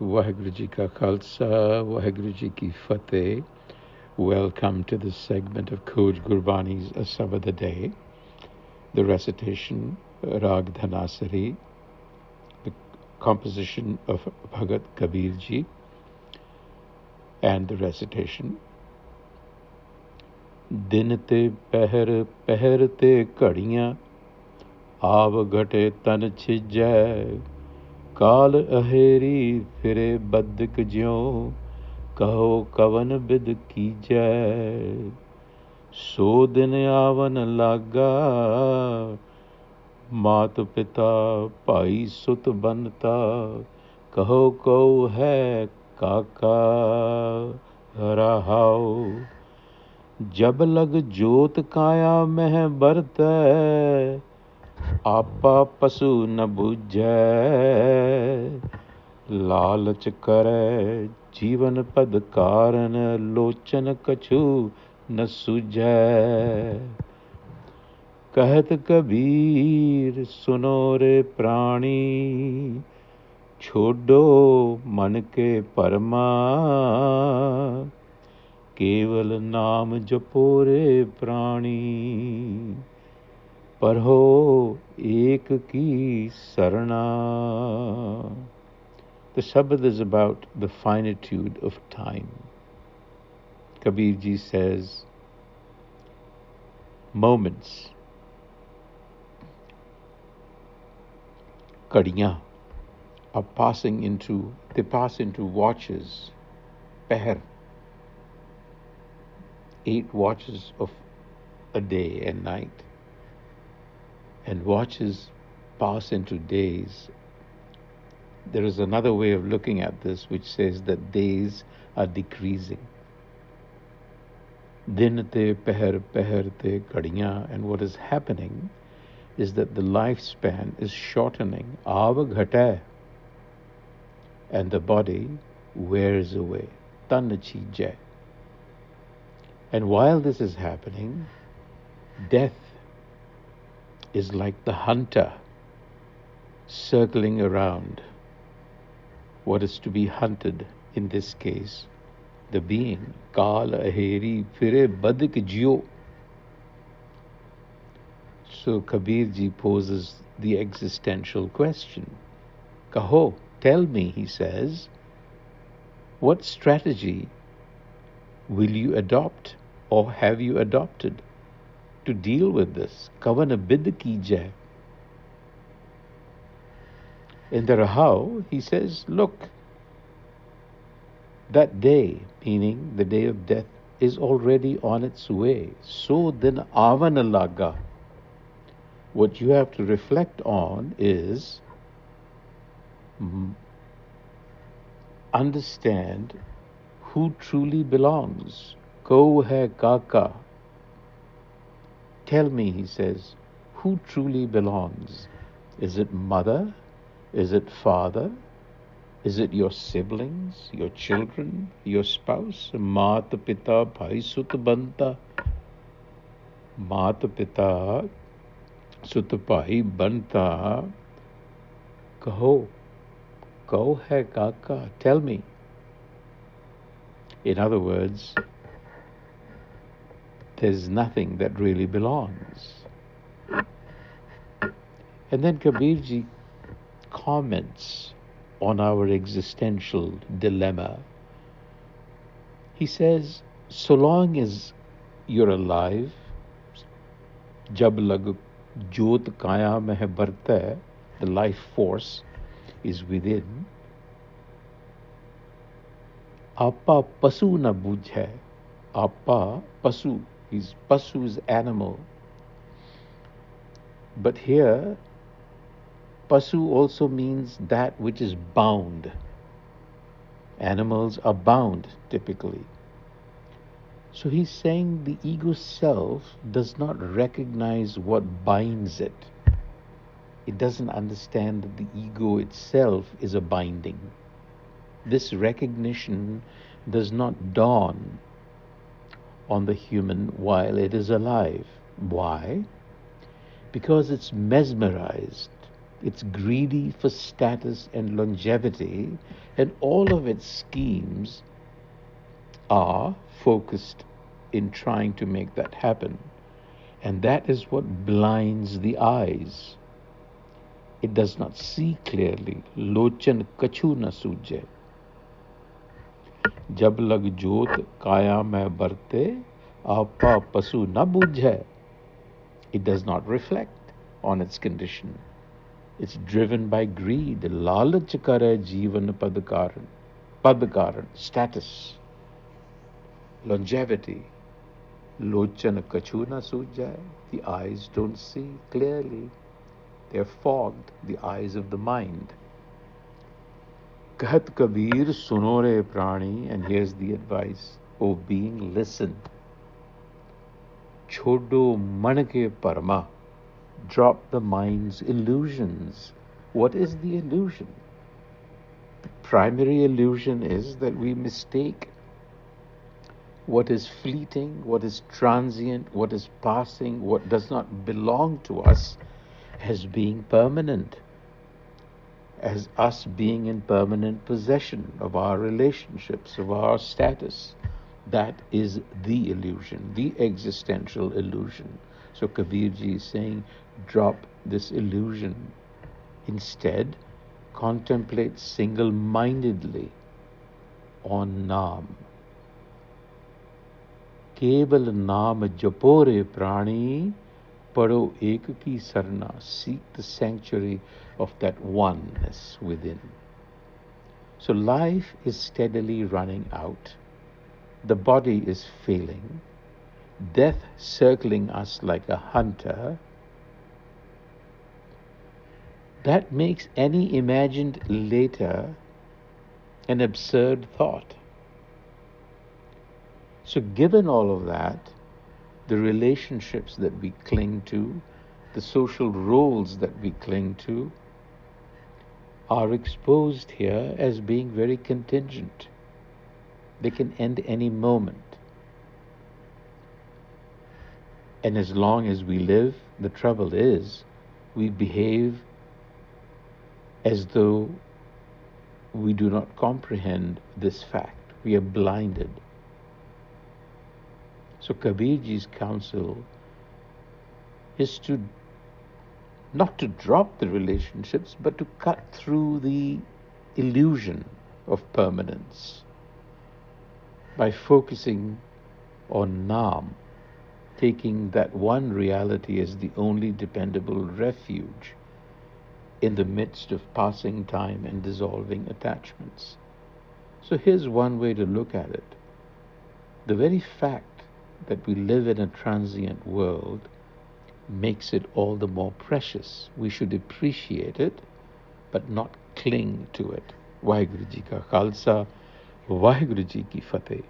Waheguru Ji Ka Khalsa, Waheguru Ji Ki Fateh. Welcome to this segment of Khoj Gurbani's Asab of the Day, the recitation Rag Dhanasari, the composition of Bhagat Kabir Ji, and the recitation Din te pehar pehar te kadiyan, Aav ghate tan chijjai, काल अहेरी फिरे बद्दक ज्यों कहो कवन बिद कीजै सो दिन आवन लागा मात पिता भाई सुत बनता कहो को है काका रहाओ जब लग जोत काया मह बरतै आपा पशु न बूझै लालच करे जीवन पद कारण लोचन कछु न सूझै कहत कबीर सुनो रे प्राणी छोड़ो मन के परमा केवल नाम जपो रे प्राणी परहो एक की sarana. The Shabad is about the finitude of time. Kabir Ji says, moments, kadiyan, are passing into, they pass into watches, peher, 8 watches of a day and night. And watches pass into days. There is another way of looking at this which says that days are decreasing. Din te pehar pehar te kadiyan, and what is happening is that the lifespan is shortening. Aav ghate, and the body wears away. Tan chijjai. And while this is happening, death is like the hunter circling around what is to be hunted, in this case, the being. Kaal aheri fire badik jio. So Kabir Ji poses the existential question. Kaho, tell me, he says, what strategy will you adopt or have you adopted to deal with this? Kavan bid kijai. In the Rahau, he says, look, that day, meaning the day of death, is already on its way. So then avan laga. What you have to reflect on is understand who truly belongs. Ko hai kaka. Tell me, he says, who truly belongs? Is it mother? Is it father? Is it your siblings, your children, your spouse? Mata pita bhai sut banta. Mata pita sut bhai banta. Kaho hai kaka. Tell me. In other words, there's nothing that really belongs. And then Kabir Ji comments on our existential dilemma. He says, so long as you're alive, jab lag jyot kaya meh barta, the life force is within. Apa pasu na bujhe. Apa pasu. Pasu is animal. But here, pasu also means that which is bound. Animals are bound, typically. So he's saying the ego self does not recognize what binds it. It doesn't understand that the ego itself is a binding. This recognition does not dawn on the human while it is alive. Why? Because it's mesmerized It's greedy for status and longevity, and all of its schemes are focused in trying to make that happen. And that is what blinds the eyes. It does not see clearly. Lochan kachu na suje. जब लग जोत काया में बरते आपा पशु न बूझे. It does not reflect on its condition. It's driven by greed. लालच करे जीवन पद कारण, status, longevity. Lochan kachu na sujai. The eyes don't see clearly. They're fogged, the eyes of the mind. Kahat Kabir sunore prani, and here's the advice. O being, listen. Chodo manke parma. Drop the mind's illusions. What is the illusion? The primary illusion is that we mistake what is fleeting, what is transient, what is passing, what does not belong to us as being permanent, as us being in permanent possession of our relationships, of our status. That is the illusion, the existential illusion. So Kabirji is saying, drop this illusion. Instead, contemplate single-mindedly on Naam. Keval Naam Japore Prani Paro Ek Ki Sarna. Seek the sanctuary of that oneness within. So life is steadily running out. The body is failing. Death circling us like a hunter. That makes any imagined later an absurd thought. So given all of that, the relationships that we cling to, the social roles that we cling to, are exposed here as being very contingent. They can end any moment. And as long as we live, the trouble is, we behave as though we do not comprehend this fact. We are blinded. So Kabirji's counsel is to not to drop the relationships, but to cut through the illusion of permanence by focusing on Naam, taking that one reality as the only dependable refuge in the midst of passing time and dissolving attachments. So here's one way to look at it. The very fact that we live in a transient world makes it all the more precious. We should appreciate it, but not cling to it. Vaheguru Ji ka Khalsa, Vaheguru Ji ki Fateh.